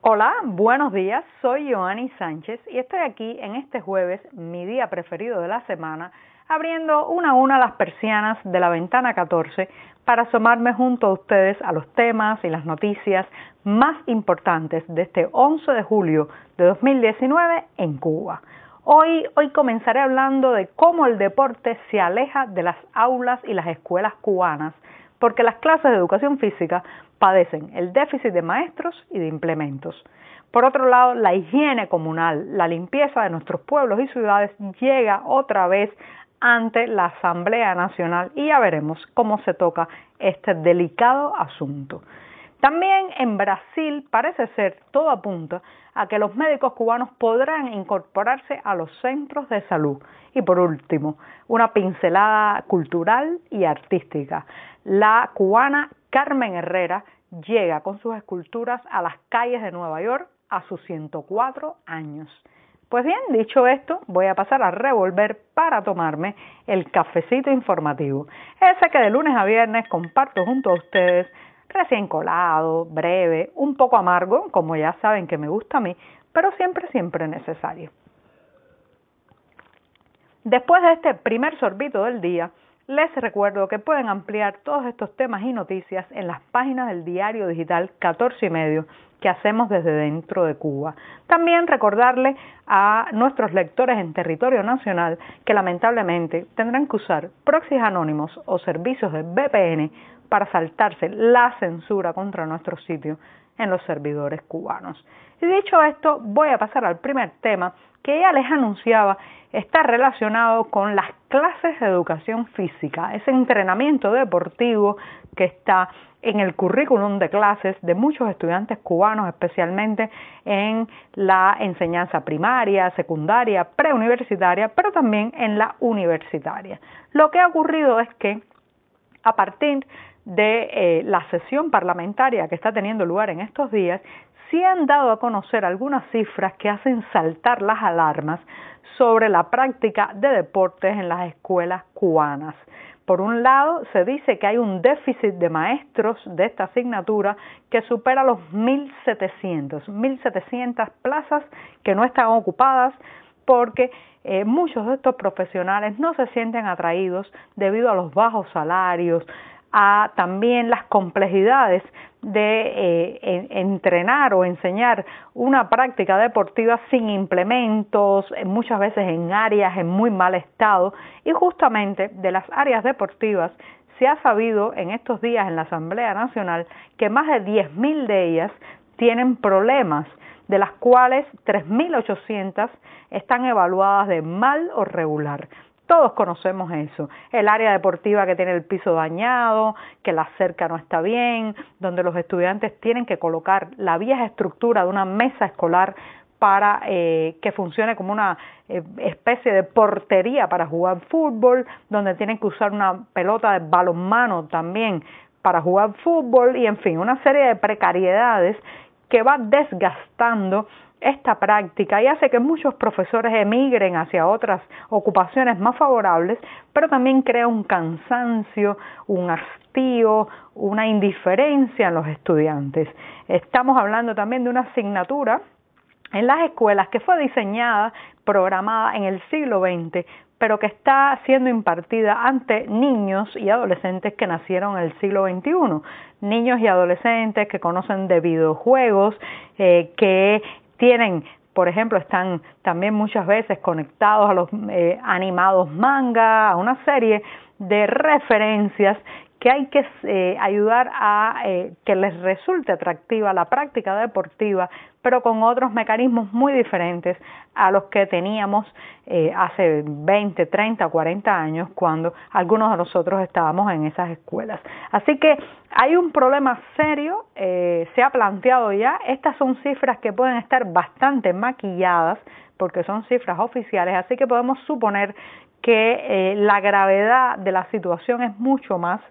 Hola, buenos días, soy Joanny Sánchez y estoy aquí en este jueves, mi día preferido de la semana, abriendo una a una las persianas de la ventana 14 para asomarme junto a ustedes a los temas y las noticias más importantes de este 11 de julio de 2019 en Cuba. Hoy comenzaré hablando de cómo el deporte se aleja de las aulas y las escuelas cubanas, porque las clases de educación física padecen el déficit de maestros y de implementos. Por otro lado, la higiene comunal, la limpieza de nuestros pueblos y ciudades llega otra vez ante la Asamblea Nacional y ya veremos cómo se toca este delicado asunto. También en Brasil parece ser, todo apunta a que los médicos cubanos podrán incorporarse a los centros de salud. Y por último, una pincelada cultural y artística. La cubana Carmen Herrera llega con sus esculturas a las calles de Nueva York a sus 104 años. Pues bien, dicho esto, voy a pasar a revolver para tomarme el cafecito informativo. Ese que de lunes a viernes comparto junto a ustedes, recién colado, breve, un poco amargo, como ya saben que me gusta a mí, pero siempre necesario. Después de este primer sorbito del día, les recuerdo que pueden ampliar todos estos temas y noticias en las páginas del diario digital 14 y medio que hacemos desde dentro de Cuba. También recordarle a nuestros lectores en territorio nacional que lamentablemente tendrán que usar proxies anónimos o servicios de VPN para saltarse la censura contra nuestro sitio en los servidores cubanos. Y dicho esto, voy a pasar al primer tema que ya les anunciaba, está relacionado con las clases de educación física, ese entrenamiento deportivo que está en el currículum de clases de muchos estudiantes cubanos, especialmente en la enseñanza primaria, secundaria, preuniversitaria, pero también en la universitaria. Lo que ha ocurrido es que a partir de la sesión parlamentaria que está teniendo lugar en estos días, sí han dado a conocer algunas cifras que hacen saltar las alarmas sobre la práctica de deportes en las escuelas cubanas. Por un lado, se dice que hay un déficit de maestros de esta asignatura que supera los 1.700 plazas que no están ocupadas porque muchos de estos profesionales no se sienten atraídos debido a los bajos salarios, a también las complejidades de entrenar o enseñar una práctica deportiva sin implementos, muchas veces en áreas en muy mal estado, y justamente de las áreas deportivas se ha sabido en estos días en la Asamblea Nacional que más de 10.000 de ellas tienen problemas, de las cuales 3.800 están evaluadas de mal o regular. Todos conocemos eso, el área deportiva que tiene el piso dañado, que la cerca no está bien, donde los estudiantes tienen que colocar la vieja estructura de una mesa escolar para que funcione como una especie de portería para jugar fútbol, donde tienen que usar una pelota de balonmano también para jugar fútbol y en fin, una serie de precariedades que va desgastando esta práctica y hace que muchos profesores emigren hacia otras ocupaciones más favorables, pero también crea un cansancio, un hastío, una indiferencia en los estudiantes. Estamos hablando también de una asignatura en las escuelas que fue diseñada, programada en el siglo XX, pero que está siendo impartida ante niños y adolescentes que nacieron en el siglo XXI. Niños y adolescentes que conocen de videojuegos, que tienen, por ejemplo, están también muchas veces conectados a los animados manga, a una serie de referencias que hay que ayudar a que les resulte atractiva la práctica deportiva, pero con otros mecanismos muy diferentes a los que teníamos hace 20, 30, 40 años cuando algunos de nosotros estábamos en esas escuelas. Así que hay un problema serio, se ha planteado ya, estas son cifras que pueden estar bastante maquilladas porque son cifras oficiales, así que podemos suponer que la gravedad de la situación es mucho más,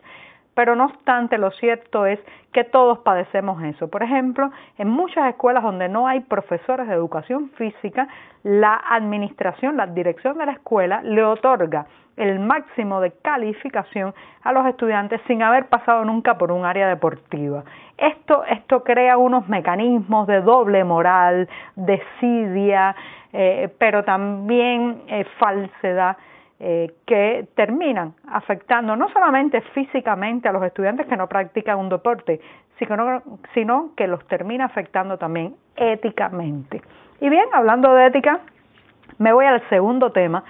pero no obstante lo cierto es que todos padecemos eso. Por ejemplo, en muchas escuelas donde no hay profesores de educación física, la administración, la dirección de la escuela le otorga el máximo de calificación a los estudiantes sin haber pasado nunca por un área deportiva. Esto crea unos mecanismos de doble moral, desidia, pero también falsedad, que terminan afectando no solamente físicamente a los estudiantes que no practican un deporte, sino que los termina afectando también éticamente. Y bien, hablando de ética, me voy al segundo tema,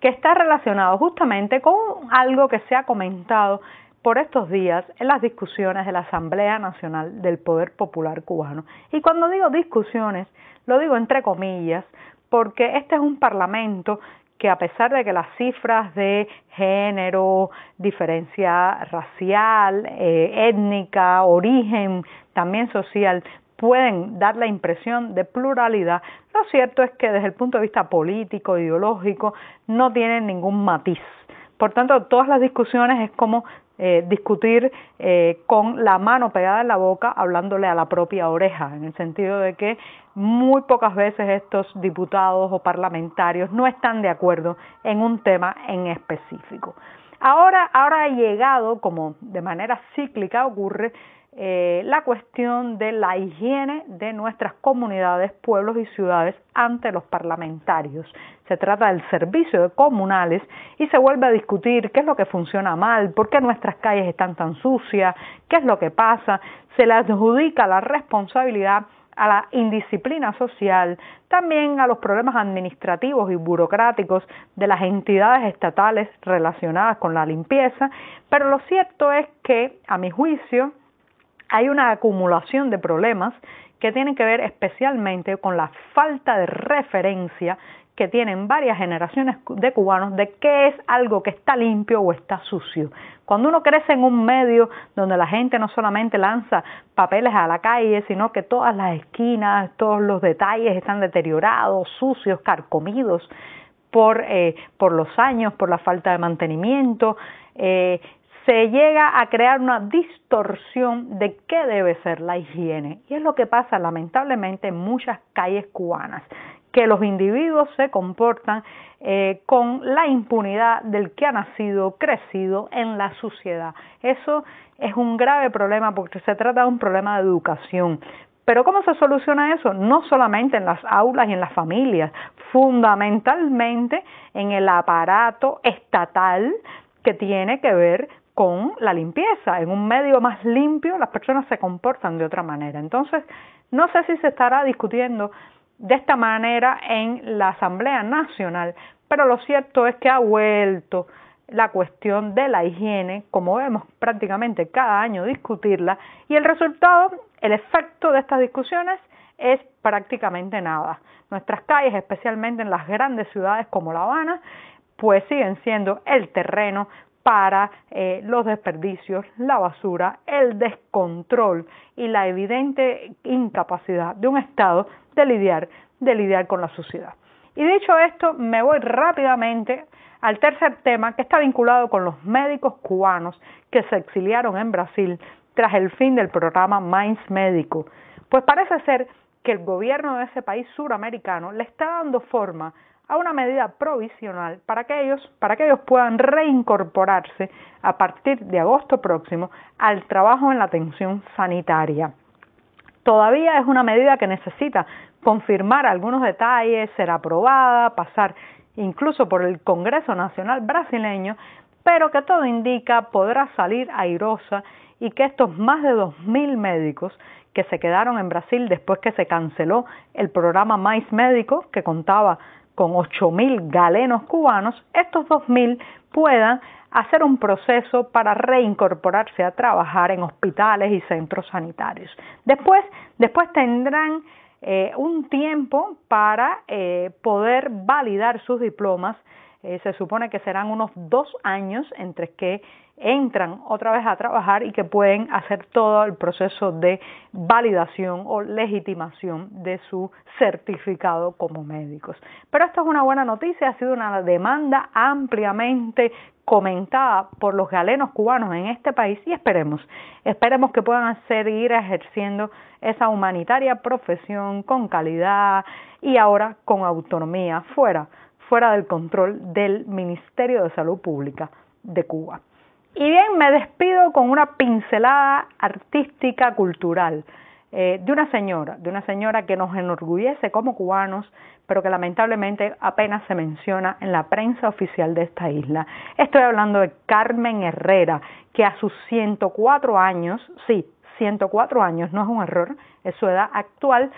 que está relacionado justamente con algo que se ha comentado por estos días en las discusiones de la Asamblea Nacional del Poder Popular Cubano. Y cuando digo discusiones, lo digo entre comillas, porque este es un parlamento que, a pesar de que las cifras de género, diferencia racial, étnica, origen, también social, pueden dar la impresión de pluralidad, lo cierto es que desde el punto de vista político, ideológico, no tienen ningún matiz. Por tanto, todas las discusiones es como discutir con la mano pegada en la boca, hablándole a la propia oreja, en el sentido de que muy pocas veces estos diputados o parlamentarios no están de acuerdo en un tema en específico. Ahora ha llegado, como de manera cíclica ocurre, la cuestión de la higiene de nuestras comunidades, pueblos y ciudades ante los parlamentarios. Se trata del servicio de comunales y se vuelve a discutir qué es lo que funciona mal, por qué nuestras calles están tan sucias, qué es lo que pasa. Se le adjudica la responsabilidad a la indisciplina social, también a los problemas administrativos y burocráticos de las entidades estatales relacionadas con la limpieza, pero lo cierto es que, a mi juicio, hay una acumulación de problemas que tienen que ver especialmente con la falta de referencia que tienen varias generaciones de cubanos de qué es algo que está limpio o está sucio. Cuando uno crece en un medio donde la gente no solamente lanza papeles a la calle, sino que todas las esquinas, todos los detalles están deteriorados, sucios, carcomidos por los años, por la falta de mantenimiento, se llega a crear una distorsión de qué debe ser la higiene. Y es lo que pasa lamentablemente en muchas calles cubanas, que los individuos se comportan con la impunidad del que ha nacido, crecido en la suciedad. Eso es un grave problema porque se trata de un problema de educación. Pero ¿cómo se soluciona eso? No solamente en las aulas y en las familias, fundamentalmente en el aparato estatal que tiene que ver con la limpieza. En un medio más limpio las personas se comportan de otra manera. Entonces, no sé si se estará discutiendo de esta manera en la Asamblea Nacional, pero lo cierto es que ha vuelto la cuestión de la higiene, como vemos prácticamente cada año discutirla, y el resultado, el efecto de estas discusiones es prácticamente nada. Nuestras calles, especialmente en las grandes ciudades como La Habana, pues siguen siendo el terreno para los desperdicios, la basura, el descontrol y la evidente incapacidad de un Estado de lidiar con la suciedad. Y dicho esto, me voy rápidamente al tercer tema, que está vinculado con los médicos cubanos que se exiliaron en Brasil tras el fin del programa Mais Médico. Pues parece ser que el gobierno de ese país suramericano le está dando forma a una medida provisional para que ellos puedan reincorporarse a partir de agosto próximo al trabajo en la atención sanitaria. Todavía es una medida que necesita confirmar algunos detalles, ser aprobada, pasar incluso por el Congreso Nacional brasileño, pero que todo indica podrá salir airosa y que estos más de 2.000 médicos que se quedaron en Brasil después que se canceló el programa Mais Médico, que contaba con 8.000 galenos cubanos, estos 2.000 puedan hacer un proceso para reincorporarse a trabajar en hospitales y centros sanitarios. Después tendrán un tiempo para poder validar sus diplomas Se supone que serán unos 2 años entre que entran otra vez a trabajar y que pueden hacer todo el proceso de validación o legitimación de su certificado como médicos. Pero esto es una buena noticia, ha sido una demanda ampliamente comentada por los galenos cubanos en este país y esperemos que puedan seguir ejerciendo esa humanitaria profesión con calidad y ahora con autonomía fuera del control del Ministerio de Salud Pública de Cuba. Y bien, me despido con una pincelada artística cultural de una señora que nos enorgullece como cubanos, pero que lamentablemente apenas se menciona en la prensa oficial de esta isla. Estoy hablando de Carmen Herrera, que a sus 104 años, sí, 104 años, no es un error, es su edad actual,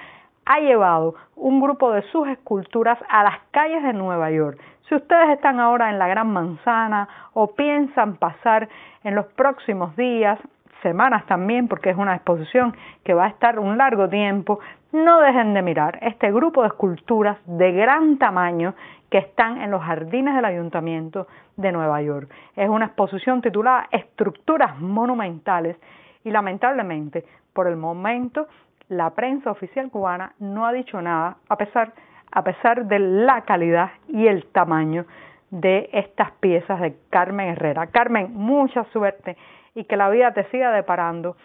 ha llevado un grupo de sus esculturas a las calles de Nueva York. Si ustedes están ahora en la Gran Manzana o piensan pasar en los próximos días, semanas también, porque es una exposición que va a estar un largo tiempo, no dejen de mirar este grupo de esculturas de gran tamaño que están en los jardines del Ayuntamiento de Nueva York. Es una exposición titulada Estructuras Monumentales y lamentablemente, por el momento, la prensa oficial cubana no ha dicho nada, a pesar de la calidad y el tamaño de estas piezas de Carmen Herrera. Carmen, mucha suerte y que la vida te siga deparando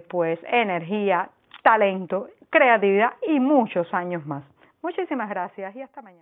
pues energía, talento, creatividad y muchos años más. Muchísimas gracias y hasta mañana.